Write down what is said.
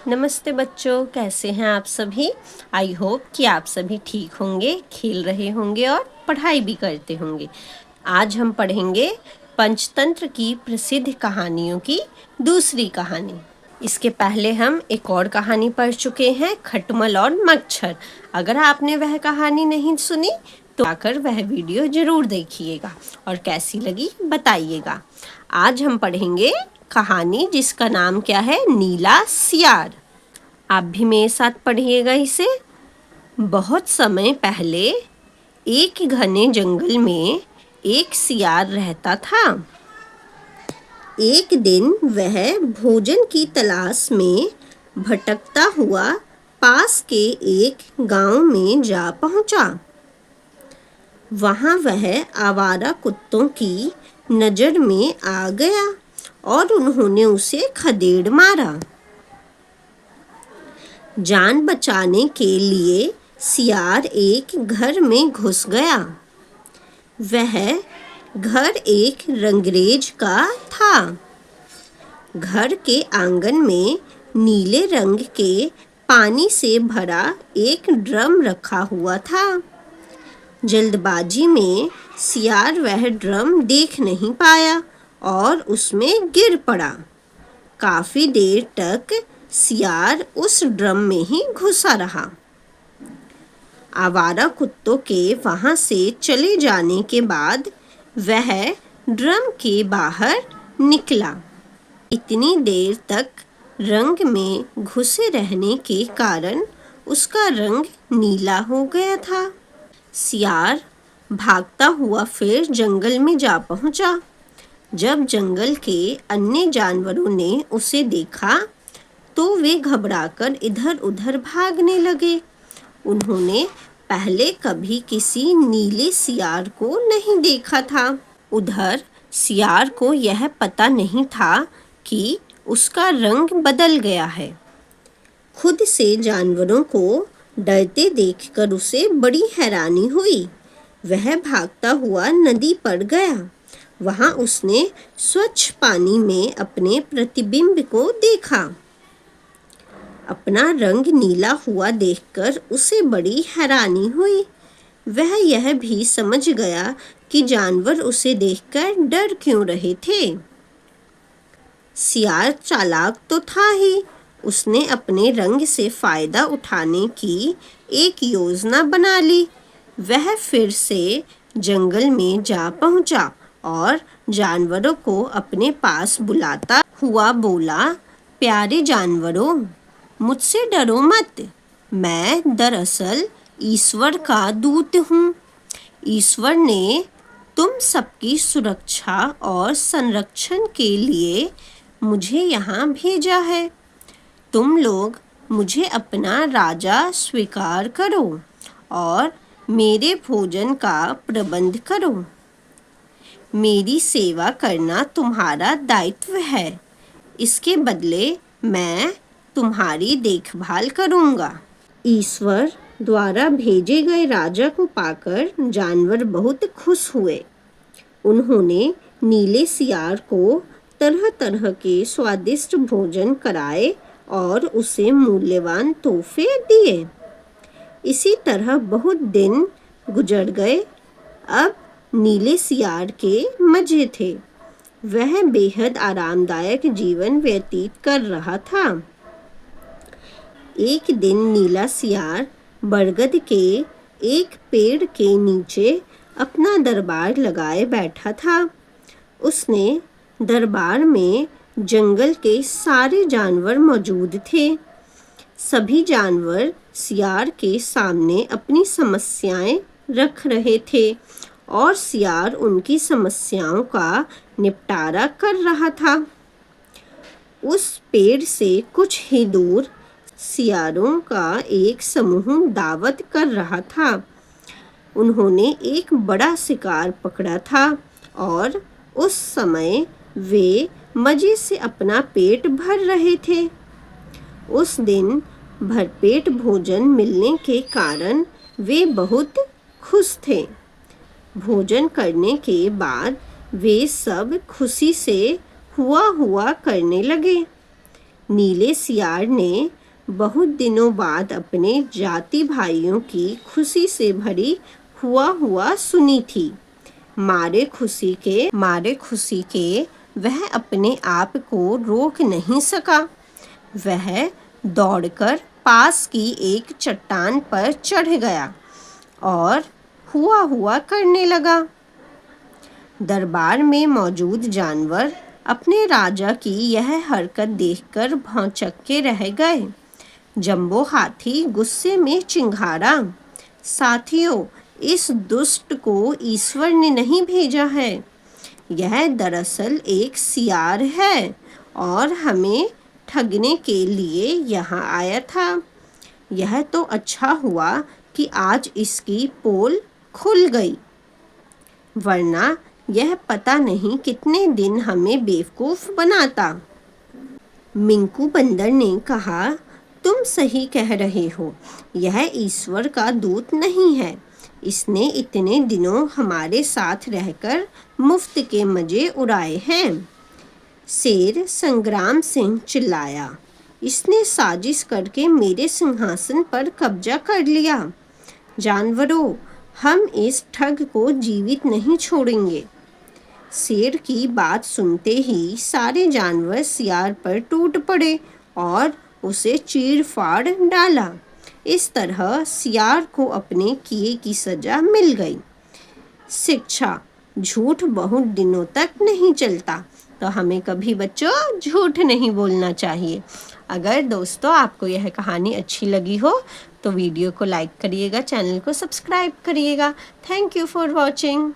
नमस्ते बच्चों, कैसे हैं आप सभी। आई होप कि आप सभी ठीक होंगे, खेल रहे होंगे और पढ़ाई भी करते होंगे। आज हम पढ़ेंगे पंचतंत्र की प्रसिद्ध कहानियों की दूसरी कहानी। इसके पहले हम एक और कहानी पढ़ चुके हैं, खटमल और मच्छर। अगर आपने वह कहानी नहीं सुनी तो आकर वह वीडियो जरूर देखिएगा और कैसी लगी बताइएगा। आज हम पढ़ेंगे कहानी जिसका नाम क्या है, नीला सियार। आप भी मेरे साथ पढ़िएगा इसे। बहुत समय पहले एक घने जंगल में एक सियार रहता था। एक दिन वह भोजन की तलाश में भटकता हुआ पास के एक गांव में जा पहुंचा। वहां वह आवारा कुत्तों की नजर में आ गया और उन्होंने उसे खदेड़ मारा। जान बचाने के लिए सियार एक घर में घुस गया। वह घर एक रंगरेज का था। घर के आंगन में नीले रंग के पानी से भरा एक ड्रम रखा हुआ था। जल्दबाजी में सियार वह ड्रम देख नहीं पाया और उसमें गिर पड़ा। काफी देर तक सियार उस ड्रम में ही घुसा रहा। आवारा कुत्तों के वहां से चले जाने के बाद वह ड्रम के बाहर निकला। इतनी देर तक रंग में घुसे रहने के कारण उसका रंग नीला हो गया था। सियार भागता हुआ फिर जंगल में जा पहुंचा। जब जंगल के अन्य जानवरों ने उसे देखा तो वे घबराकर इधर-उधर भागने लगे। उन्होंने पहले कभी किसी नीले सियार को नहीं देखा था। उधर सियार को यह पता नहीं था कि उसका रंग बदल गया है। खुद से जानवरों को डरते देखकर उसे बड़ी हैरानी हुई। वह भागता हुआ नदी पर गया। वहां उसने स्वच्छ पानी में अपने प्रतिबिंब को देखा। अपना रंग नीला हुआ देखकर उसे बड़ी हैरानी हुई। वह यह भी समझ गया कि जानवर उसे देखकर डर क्यों रहे थे। सियार चालाक तो था ही। उसने अपने रंग से फायदा उठाने की एक योजना बना ली। वह फिर से जंगल में जा पहुंचा और जानवरों को अपने पास बुलाता हुआ बोला, प्यारे जानवरों, मुझसे डरो मत। मैं दरअसल ईश्वर का दूत हूँ। ईश्वर ने तुम सबकी सुरक्षा और संरक्षण के लिए मुझे यहाँ भेजा है। तुम लोग मुझे अपना राजा स्वीकार करो और मेरे भोजन का प्रबंध करो। मेरी सेवा करना तुम्हारा दायित्व है। इसके बदले मैं तुम्हारी देखभाल करूंगा। ईश्वर द्वारा भेजे गए राजा को पाकर जानवर बहुत खुश हुए। उन्होंने नीले सियार को तरह तरह के स्वादिष्ट भोजन कराए और उसे मूल्यवान तोहफे दिए। इसी तरह बहुत दिन गुजर गए। अब नीले सियार के मजे थे। वह बेहद आरामदायक जीवन व्यतीत कर रहा था। एक दिन नीला सियार बरगद के एक पेड़ के नीचे अपना दरबार लगाए बैठा था। उसने दरबार में जंगल के सारे जानवर मौजूद थे। सभी जानवर सियार के सामने अपनी समस्याएं रख रहे थे और सियार उनकी समस्याओं का निपटारा कर रहा था। उस पेड़ से कुछ ही दूर सियारों का एक समूह दावत कर रहा था। उन्होंने एक बड़ा शिकार पकड़ा था और उस समय वे मजे से अपना पेट भर रहे थे। उस दिन भरपेट भोजन मिलने के कारण वे बहुत खुश थे। भोजन करने के बाद वे सब खुशी से हुआ करने लगे। नीले सियार ने बहुत दिनों बाद अपने जाति भाइयों की खुशी से भरी हुआ सुनी थी। मारे खुशी के वह अपने आप को रोक नहीं सका। वह दौड़कर पास की एक चट्टान पर चढ़ गया और हुआ करने लगा। दरबार में मौजूद जानवर अपने राजा की यह हरकत देखकर भौंचक्के के रह गए। जंबो हाथी गुस्से में चिंघाड़ा, साथियों, इस दुष्ट को ईश्वर ने नहीं भेजा है। यह दरअसल एक सियार है और हमें ठगने के लिए यहाँ आया था। यह तो अच्छा हुआ कि आज इसकी पोल खुल गई, वरना यह पता नहीं कितने दिन हमें बेवकूफ़ बनाता। मिंकू बंदर ने कहा, तुम सही कह रहे हो, यह ईश्वर का दूत नहीं है। इसने इतने दिनों हमारे साथ रहकर मुफ्त के मज़े उड़ाए हैं। शेर संग्राम सिंह चिल्लाया, इसने साजिश करके मेरे सिंहासन पर कब्जा कर लिया। जानवरों, हम इस ठग को जीवित नहीं छोड़ेंगे। शेर की बात सुनते ही सारे जानवर सियार पर टूट पड़े और उसे चीर फाड़ डाला। इस तरह सियार को अपने किए की सजा मिल गई। शिक्षा, झूठ बहुत दिनों तक नहीं चलता, तो हमें कभी बच्चों झूठ नहीं बोलना चाहिए। अगर दोस्तों आपको यह कहानी अच्छी लगी हो तो वीडियो को लाइक करिएगा, चैनल को सब्सक्राइब करिएगा। Thank you for watching.